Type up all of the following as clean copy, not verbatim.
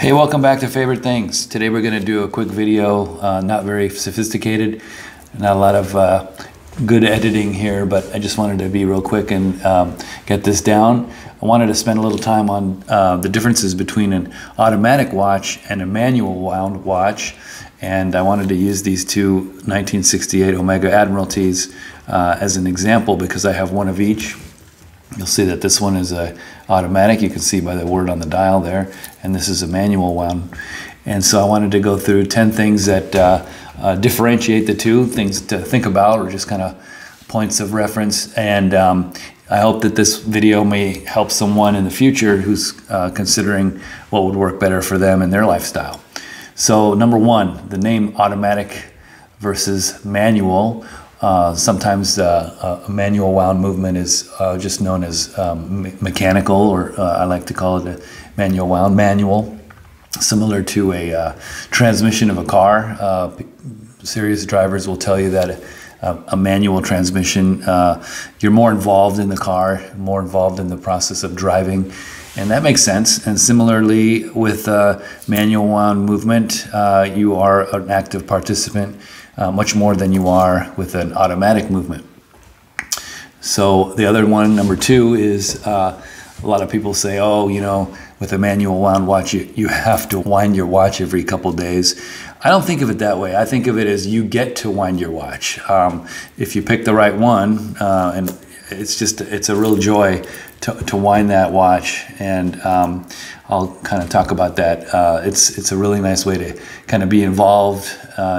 Hey, welcome back to Favorite Things. Today we're going to do a quick video, not very sophisticated, not a lot of good editing here, but I just wanted to be real quick and get this down. I wanted to spend a little time on the differences between an automatic watch and a manual wound watch, and I wanted to use these two 1968 Omega Admiralties as an example because I have one of each. You'll see that this one is a automatic, you can see by the word on the dial there, and this is a manual wound. And so I wanted to go through 10 things that differentiate the two, things to think about or just kind of points of reference. And I hope that this video may help someone in the future who's considering what would work better for them and their lifestyle. So number one, the name automatic versus manual. Sometimes a manual wound movement is just known as mechanical, or I like to call it a manual wound. Manual, similar to a transmission of a car. Serious drivers will tell you that a manual transmission, you're more involved in the car, more involved in the process of driving, and that makes sense. And similarly with manual wound movement, you are an active participant much more than you are with an automatic movement. So the other one, number two, is a lot of people say, oh, you know, with a manual wound watch, you have to wind your watch every couple days. I don't think of it that way. I think of it as you get to wind your watch. If you pick the right one, and it's a real joy to wind that watch, and I'll kind of talk about that. It's a really nice way to kind of be involved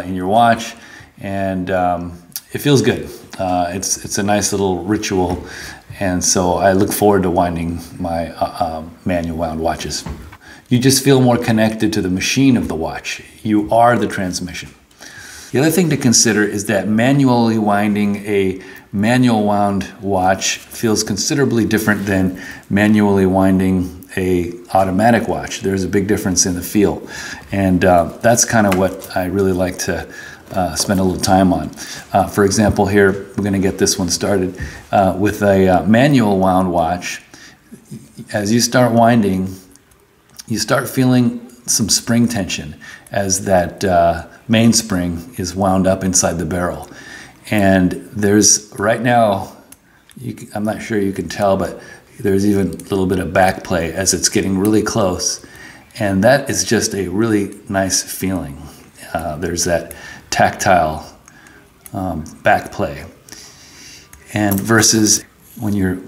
in your watch, and it feels good. It's a nice little ritual, and so I look forward to winding my manual wound watches. You just feel more connected to the machine of the watch. You are the transmission. The other thing to consider is that manually winding a manual wound watch feels considerably different than manually winding a automatic watch. There's a big difference in the feel, and that's kind of what I really like to spend a little time on. For example, here we're going to get this one started with a manual wound watch. As you start winding, you start feeling some spring tension as that mainspring is wound up inside the barrel. And there's, right now, I'm not sure you can tell, but there's even a little bit of back play as it's getting really close. And that is just a really nice feeling. There's that tactile back play. And versus when you're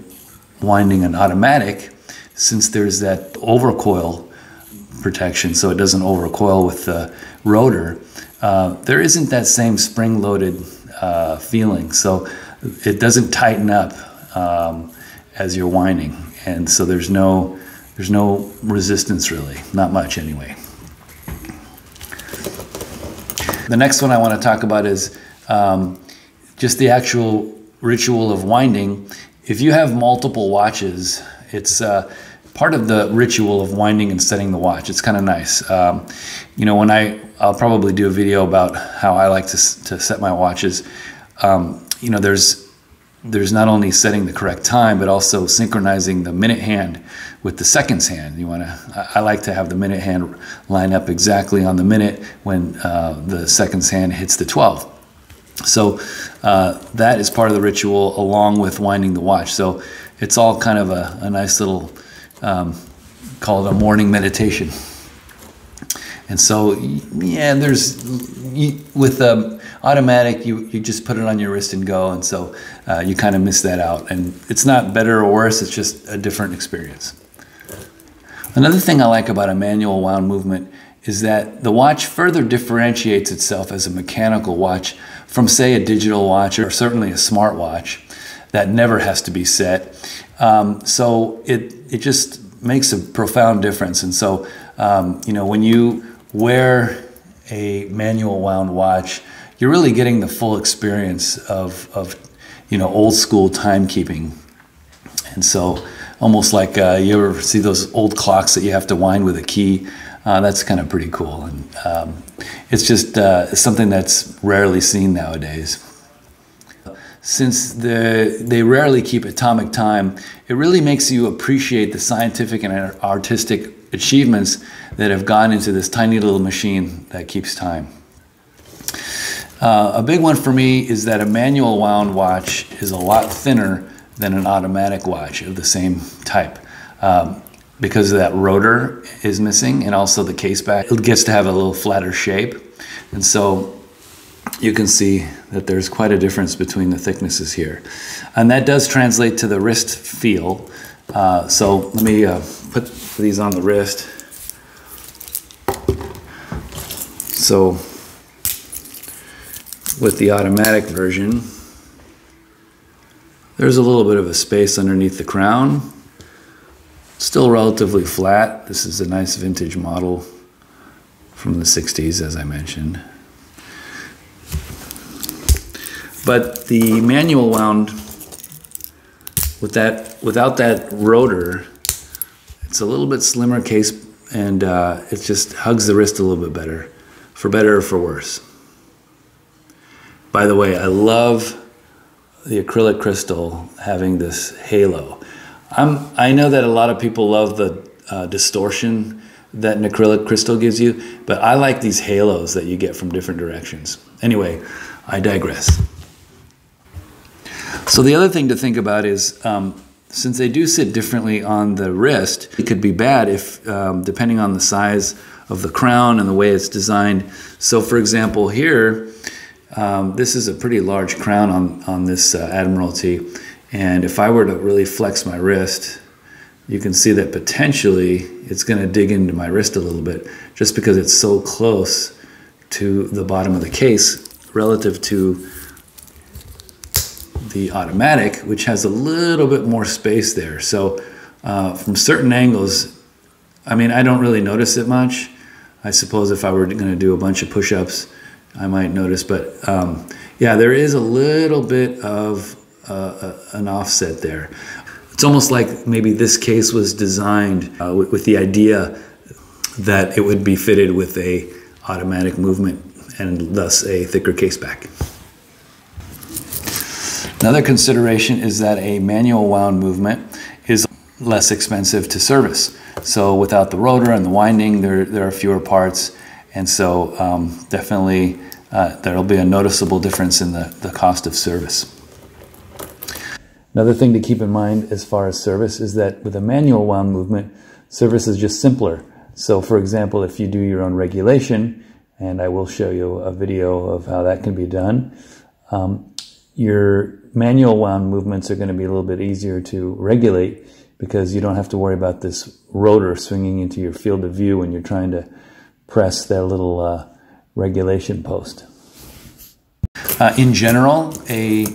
winding an automatic, since there's that overcoil protection, so it doesn't overcoil with the rotor, there isn't that same spring-loaded feeling, so it doesn't tighten up as you're winding, and so there's no resistance really, not much anyway. The next one I want to talk about is just the actual ritual of winding. If you have multiple watches, it's part of the ritual of winding and setting the watch. It's kind of nice. You know, I'll probably do a video about how I like to set my watches. You know, there's not only setting the correct time, but also synchronizing the minute hand with the seconds hand. I like to have the minute hand line up exactly on the minute when the seconds hand hits the 12. So that is part of the ritual along with winding the watch. So it's all kind of a nice little, call it a morning meditation. And so, yeah, with automatic, you just put it on your wrist and go, and so you kind of miss that out. And it's not better or worse, it's just a different experience. Another thing I like about a manual wound movement is that the watch further differentiates itself as a mechanical watch from, say, a digital watch or certainly a smartwatch that never has to be set. So it just makes a profound difference. And so, you know, when you wear a manual wound watch, you're really getting the full experience of you know, old school timekeeping. And so almost like you ever see those old clocks that you have to wind with a key? That's kind of pretty cool. And it's just something that's rarely seen nowadays. Since they rarely keep atomic time, it really makes you appreciate the scientific and artistic achievements that have gone into this tiny little machine that keeps time. A big one for me is that a manual wound watch is a lot thinner than an automatic watch of the same type. Because that rotor is missing, and also the case back, it gets to have a little flatter shape. And so you can see that there's quite a difference between the thicknesses here. And that does translate to the wrist feel. So let me put these on the wrist. So with the automatic version, there's a little bit of a space underneath the crown. Still relatively flat. This is a nice vintage model from the 60s, as I mentioned. But the manual wound, without that rotor, it's a little bit slimmer case, and it just hugs the wrist a little bit better or for worse. By the way, I love the acrylic crystal having this halo. I know that a lot of people love the distortion that an acrylic crystal gives you, but I like these halos that you get from different directions. Anyway, I digress. So the other thing to think about is, since they do sit differently on the wrist, it could be bad if, depending on the size of the crown and the way it's designed. So for example here, this is a pretty large crown on this Admiralty. And if I were to really flex my wrist, you can see that potentially it's going to dig into my wrist a little bit just because it's so close to the bottom of the case relative to the automatic, which has a little bit more space there. So from certain angles, I mean, I don't really notice it much. I suppose if I were going to do a bunch of push-ups, I might notice. But yeah, there is a little bit of an offset there. It's almost like maybe this case was designed with the idea that it would be fitted with a automatic movement and thus a thicker case back. Another consideration is that a manual wound movement is less expensive to service. So without the rotor and the winding, there are fewer parts, and so definitely there'll be a noticeable difference in the cost of service. Another thing to keep in mind as far as service is that with a manual wound movement, service is just simpler. So for example, if you do your own regulation, and I will show you a video of how that can be done, your manual wound movements are going to be a little bit easier to regulate because you don't have to worry about this rotor swinging into your field of view when you're trying to press that little regulation post. In general, a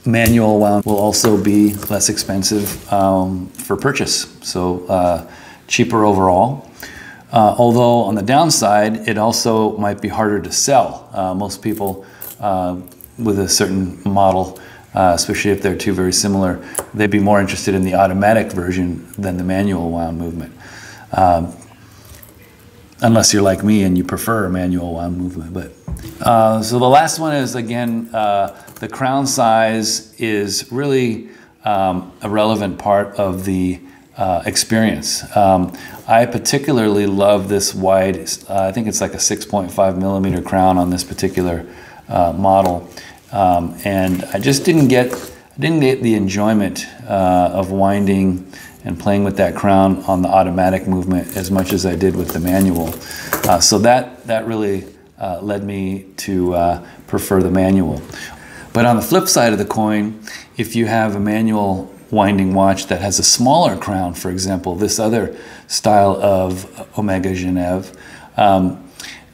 manual wound will also be less expensive for purchase, so cheaper overall. Although on the downside, it also might be harder to sell. Most people with a certain model, especially if they're two very similar, they'd be more interested in the automatic version than the manual wound movement. Unless you're like me and you prefer a manual wound movement. But so the last one is, again, the crown size is really a relevant part of the experience. I particularly love this wide, I think it's like a 6.5 millimeter crown on this particular model, and I just didn't get the enjoyment of winding and playing with that crown on the automatic movement as much as I did with the manual. So that really led me to prefer the manual. But on the flip side of the coin, if you have a manual winding watch that has a smaller crown, for example, this other style of Omega Geneve,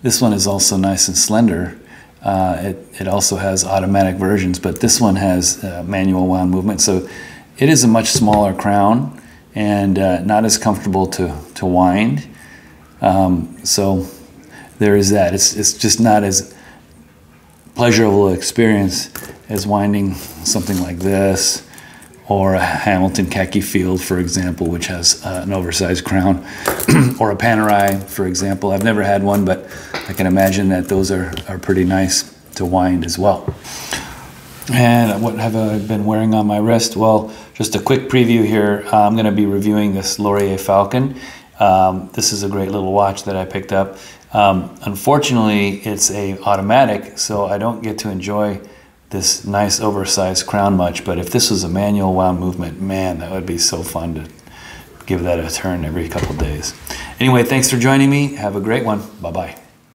this one is also nice and slender. It also has automatic versions, but this one has manual wound movement. So it is a much smaller crown and not as comfortable to wind. So there is that. It's just not as pleasurable experience as winding something like this, or a Hamilton khaki field, for example, which has an oversized crown, or a Panerai, for example. I've never had one, but I can imagine that those are pretty nice to wind as well. And what have I been wearing on my wrist? Well, just a quick preview here. I'm going to be reviewing this Laurier Falcon, This is a great little watch that I picked up. Unfortunately, it's a automatic, so I don't get to enjoy this nice oversized crown much, but if this was a manual wound movement, man, that would be so fun to give that a turn every couple days. Anyway, thanks for joining me. Have a great one. Bye-bye.